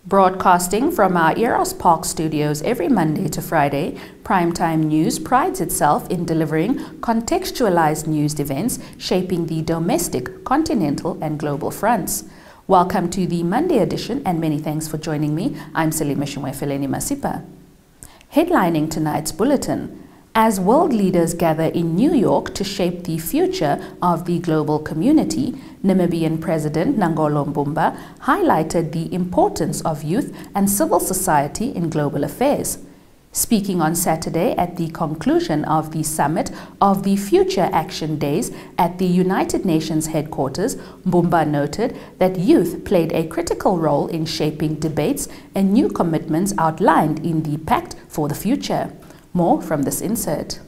Broadcasting from our Eros Park studios every Monday to Friday, Primetime News prides itself in delivering contextualized news events shaping the domestic, continental and global fronts. Welcome to the Monday edition and many thanks for joining me. I'm Selima Shumwefeleni Masipa. Headlining tonight's bulletin, as world leaders gather in New York to shape the future of the global community, Namibian President Nangolo Mbumba highlighted the importance of youth and civil society in global affairs. Speaking on Saturday at the conclusion of the summit of the Future Action Days at the United Nations headquarters, Mbumba noted that youth played a critical role in shaping debates and new commitments outlined in the Pact for the Future. More from this insert.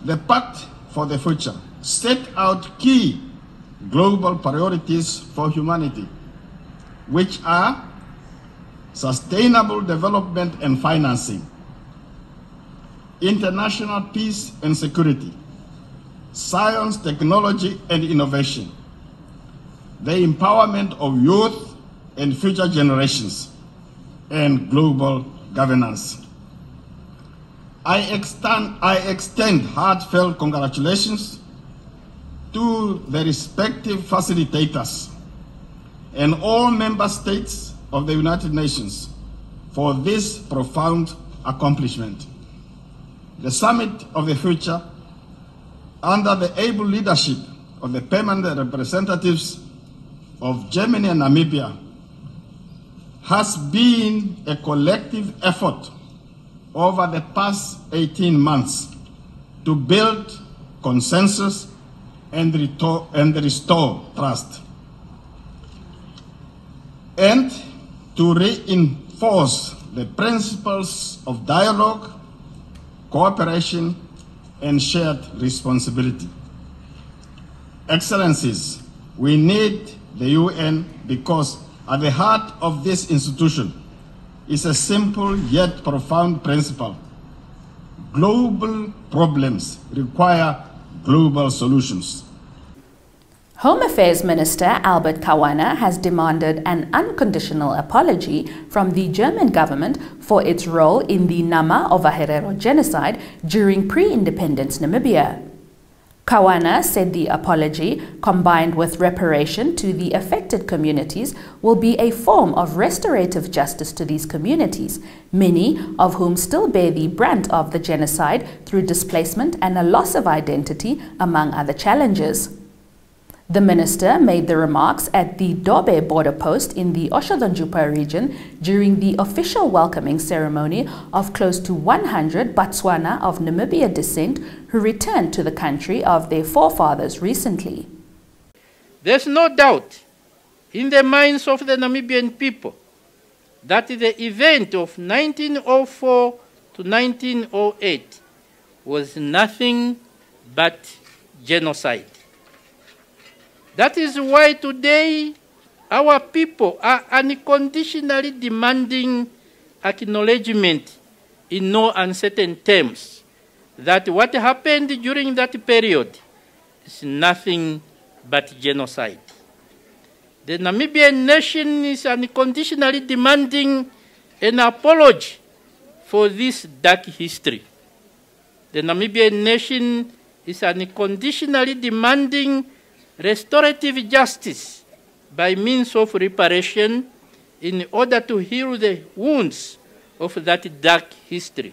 The Pact for the Future set out key global priorities for humanity, which are sustainable development and financing, international peace and security, science, technology and innovation, the empowerment of youth and future generations, and global governance. I extend heartfelt congratulations to the respective facilitators and all member states of the United Nations for this profound accomplishment. The Summit of the Future, under the able leadership of the permanent representatives of Germany and Namibia, has been a collective effort over the past 18 months to build consensus and restore trust, and to reinforce the principles of dialogue, cooperation, and shared responsibility. Excellencies, we need the UN because at the heart of this institution is a simple yet profound principle. Global problems require global solutions. Home Affairs Minister Albert Kawana has demanded an unconditional apology from the German government for its role in the Nama of Herero genocide during pre-independence Namibia. Kawana said the apology, combined with reparation to the affected communities, will be a form of restorative justice to these communities, many of whom still bear the brunt of the genocide through displacement and a loss of identity, among other challenges. The minister made the remarks at the Dobe border post in the Oshadonjupa region during the official welcoming ceremony of close to 100 Botswana of Namibia descent who returned to the country of their forefathers recently. There's no doubt in the minds of the Namibian people that the event of 1904 to 1908 was nothing but genocide. That is why today our people are unconditionally demanding acknowledgement in no uncertain terms that what happened during that period is nothing but genocide. The Namibian nation is unconditionally demanding an apology for this dark history. The Namibian nation is unconditionally demanding restorative justice by means of reparation in order to heal the wounds of that dark history.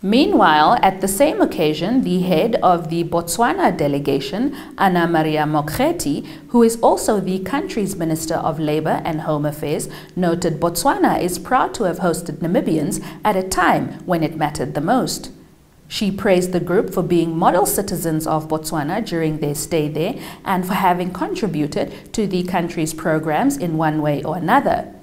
Meanwhile, at the same occasion, the head of the Botswana delegation, Anna Maria Mokgethi, who is also the country's Minister of Labour and Home Affairs, noted Botswana is proud to have hosted Namibians at a time when it mattered the most. She praised the group for being model citizens of Botswana during their stay there and for having contributed to the country's programs in one way or another.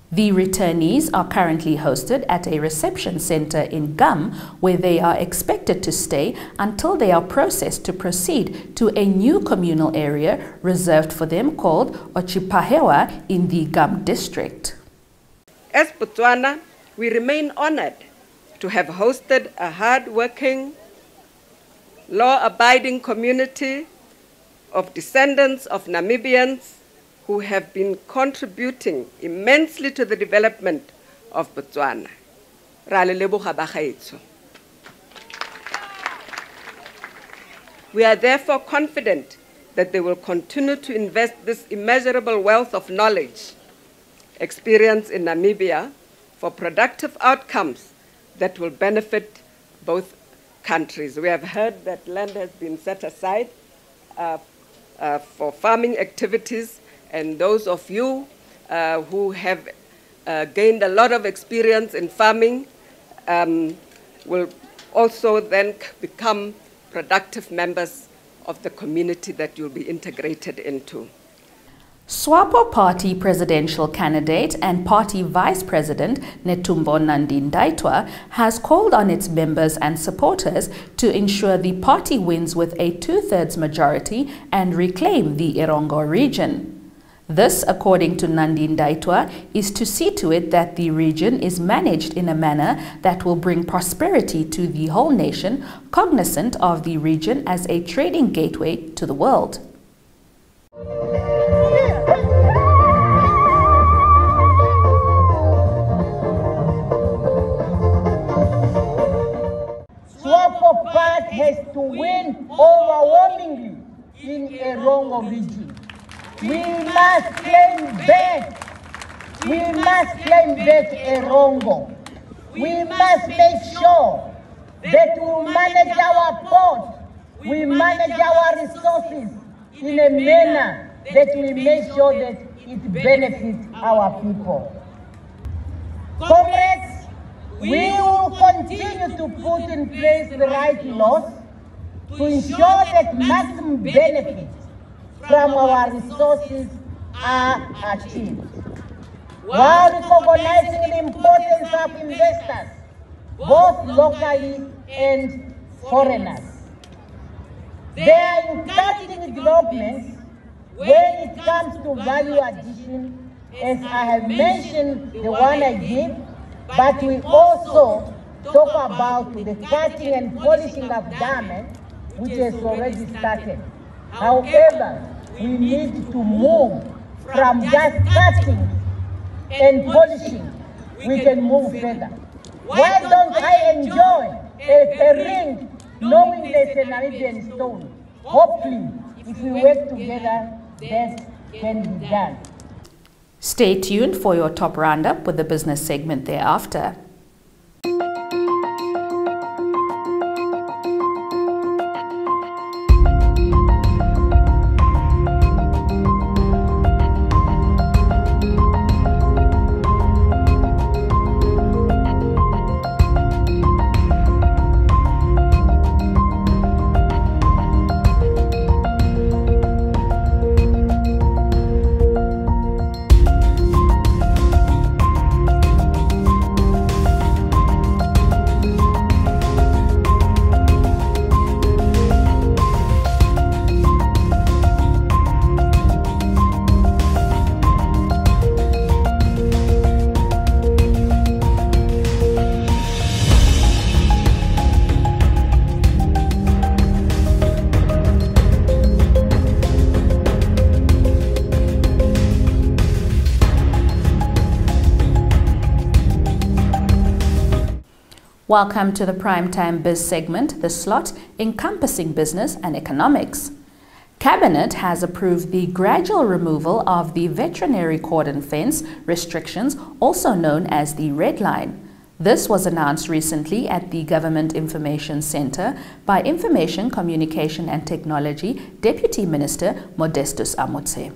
The returnees are currently hosted at a reception center in Gum, where they are expected to stay until they are processed to proceed to a new communal area reserved for them called Ochipahewa in the Gum district. As Botswana, we remain honored to have hosted a hard-working, law-abiding community of descendants of Namibians who have been contributing immensely to the development of Botswana. We are therefore confident that they will continue to invest this immeasurable wealth of knowledge, experience in Namibia for productive outcomes that will benefit both countries. We have heard that land has been set aside for farming activities, and those of you who have gained a lot of experience in farming will also then become productive members of the community that you'll be integrated into. SWAPO Party presidential candidate and party vice president Netumbo Nandi-Ndaitwah has called on its members and supporters to ensure the party wins with a 2/3 majority and reclaim the Erongo region. This, according to Nandi-Ndaitwah, is to see to it that the region is managed in a manner that will bring prosperity to the whole nation, cognizant of the region as a trading gateway to the world. SWAPO Party has to win overwhelmingly in Erongo region. We must claim back. We must claim back Erongo. We must make sure that we manage our port, we manage our resources in a manner that we make sure that it benefits our people. Comrades, we will continue to put in place the right laws to ensure that maximum benefits from our resources are achieved, while recognizing the importance of investors, both locally and foreigners. There are encouraging developments when it comes to value addition, as I have mentioned the one I did, but we also talk about the cutting and polishing of garments, which has already started. However, we need to move from just cutting and polishing. We can move further. Why don't I enjoy a ring knowing there's a Namibian stone? Hopefully, if we work together, that can be done. Stay tuned for your top roundup with the business segment thereafter. Welcome to the Primetime Biz segment, the slot encompassing business and economics. Cabinet has approved the gradual removal of the veterinary cordon fence restrictions, also known as the Red Line. This was announced recently at the Government Information Center by Information, Communication and Technology Deputy Minister Modestus Amotse.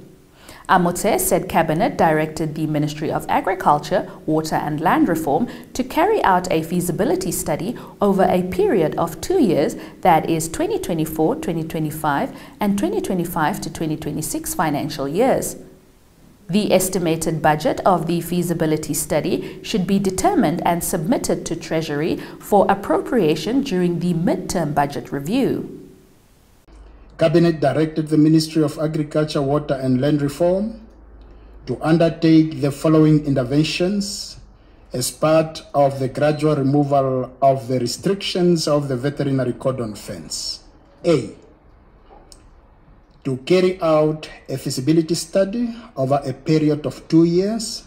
Amotse said Cabinet directed the Ministry of Agriculture, Water and Land Reform to carry out a feasibility study over a period of 2 years, that is 2024-2025 and 2025-2026 financial years. The estimated budget of the feasibility study should be determined and submitted to Treasury for appropriation during the midterm budget review. Cabinet directed the Ministry of Agriculture, Water and Land Reform to undertake the following interventions as part of the gradual removal of the restrictions of the veterinary cordon fence. A. to carry out a feasibility study over a period of 2 years,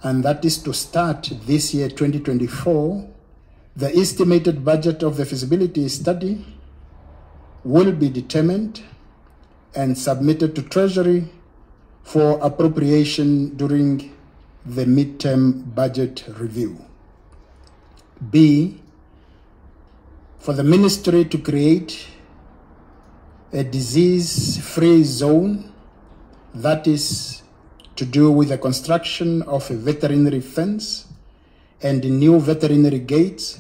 and that is to start this year, 2024. The estimated budget of the feasibility study will be determined and submitted to Treasury for appropriation during the midterm budget review. B, for the ministry to create a disease-free zone, that is to do with the construction of a veterinary fence and new veterinary gates,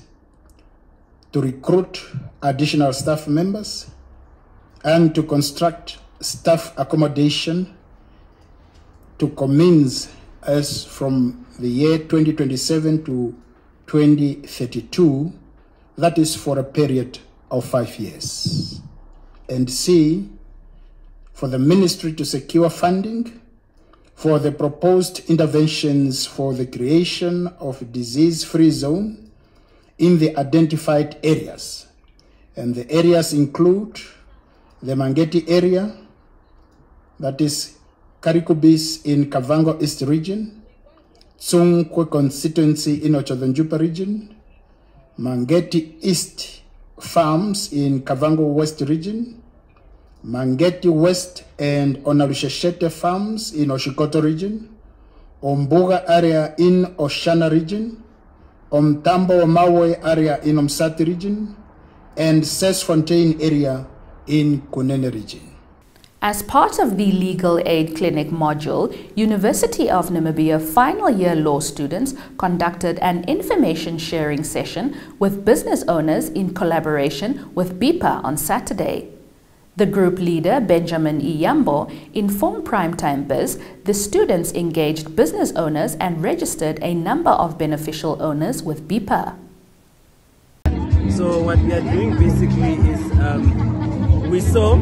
to recruit additional staff members, and to construct staff accommodation to commence as from the year 2027 to 2032, that is for a period of 5 years. And C, for the ministry to secure funding for the proposed interventions for the creation of a disease-free zone in the identified areas. And the areas include the Mangeti area, that is Karikubis in Kavango East region, Tsungkwe constituency in Otjozondjupa region, Mangeti East farms in Kavango West region, Mangeti West and Onalusheshete farms in Oshikoto region, Ombuga area in Oshana region, Omtambo Mawe area in Omsati region, and Sesfontein area in Kunene region. As part of the Legal Aid Clinic module, University of Namibia final year law students conducted an information sharing session with business owners in collaboration with BIPA on Saturday. The group leader, Benjamin Iyambo, informed Primetime Biz the students engaged business owners and registered a number of beneficial owners with BIPA. So what we are doing basically is we saw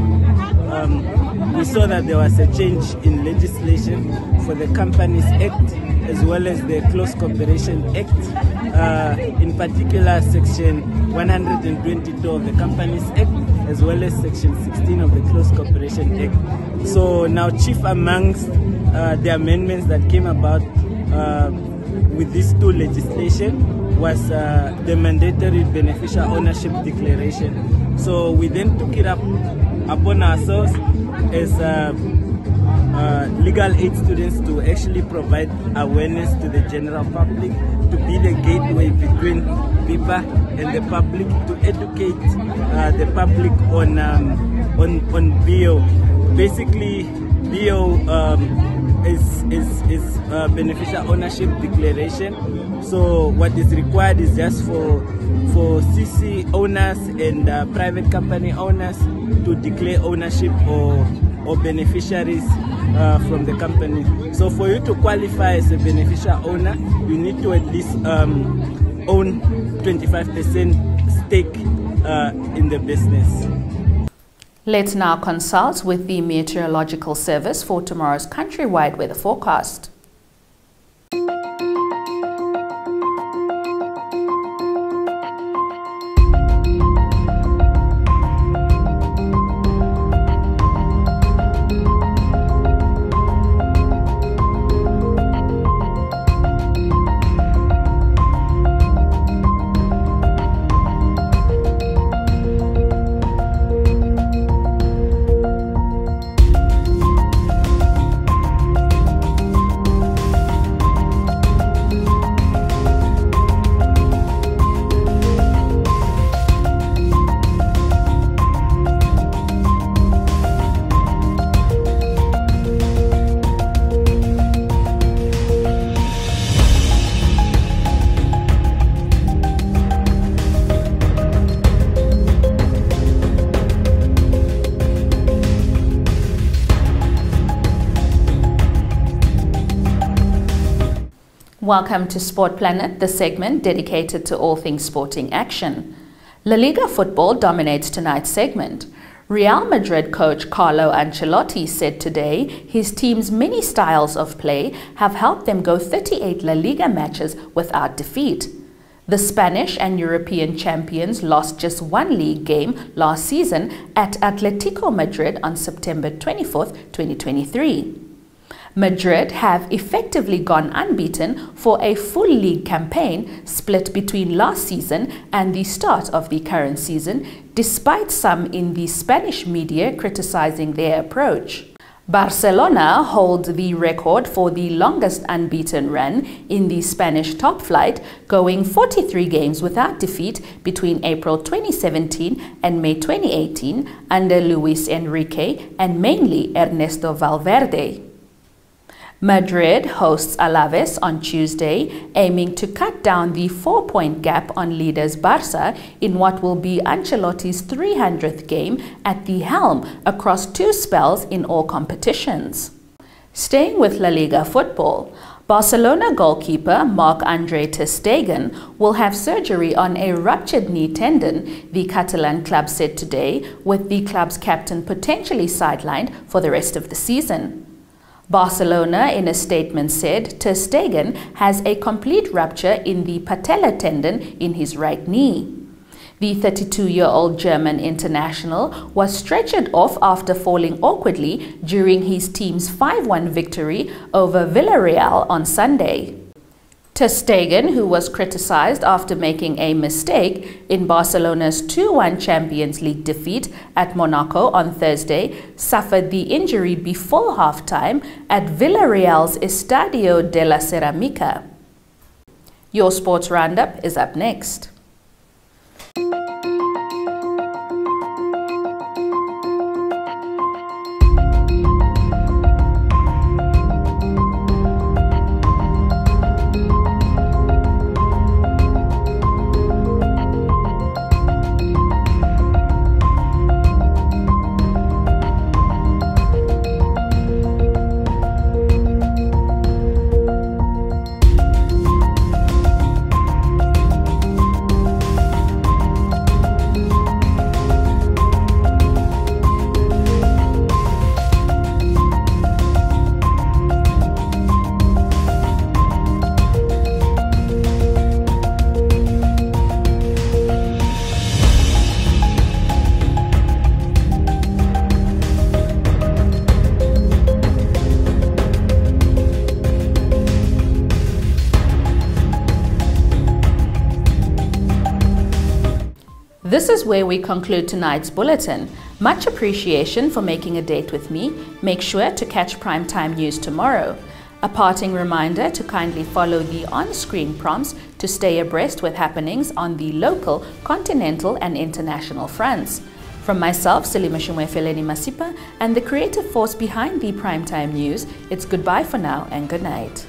that there was a change in legislation for the Companies Act as well as the Close Cooperation Act, in particular Section 122 of the Companies Act as well as Section 16 of the Close Cooperation Act. So now chief amongst the amendments that came about with these two legislation was the mandatory beneficial ownership declaration. So we then took it upon ourselves as legal aid students to actually provide awareness to the general public, to be the gateway between BIPA and the public, to educate the public on BO. Basically, BO is beneficial ownership declaration. So what is required is just for CC owners and private company owners to declare ownership or beneficiaries from the company. So for you to qualify as a beneficial owner, you need to at least own 25% stake in the business. Let's now consult with the Meteorological Service for tomorrow's countrywide weather forecast. Welcome to Sport Planet, the segment dedicated to all things sporting action. La Liga football dominates tonight's segment. Real Madrid coach Carlo Ancelotti said today his team's many styles of play have helped them go 38 La Liga matches without defeat. The Spanish and European champions lost just one league game last season at Atletico Madrid on September 24, 2023. Madrid have effectively gone unbeaten for a full league campaign split between last season and the start of the current season, despite some in the Spanish media criticizing their approach. Barcelona hold the record for the longest unbeaten run in the Spanish top flight, going 43 games without defeat between April 2017 and May 2018 under Luis Enrique and mainly Ernesto Valverde. Madrid hosts Alaves on Tuesday, aiming to cut down the 4-point gap on leaders Barça in what will be Ancelotti's 300th game at the helm across 2 spells in all competitions. Staying with La Liga football, Barcelona goalkeeper Marc-Andre ter Stegen will have surgery on a ruptured knee tendon, the Catalan club said today, with the club's captain potentially sidelined for the rest of the season. Barcelona, in a statement, said ter Stegen has a complete rupture in the patella tendon in his right knee. The 32-year-old German international was stretchered off after falling awkwardly during his team's 5-1 victory over Villarreal on Sunday. Ter Stegen, who was criticized after making a mistake in Barcelona's 2-1 Champions League defeat at Monaco on Thursday, suffered the injury before halftime at Villarreal's Estadio de la Ceramica. Your sports roundup is up next. This is where we conclude tonight's bulletin. Much appreciation for making a date with me. Make sure to catch Primetime News tomorrow. A parting reminder to kindly follow the on-screen prompts to stay abreast with happenings on the local, continental and international fronts. From myself, Selima Shumwefeleni Masipa, and the creative force behind the Primetime News, it's goodbye for now and good night.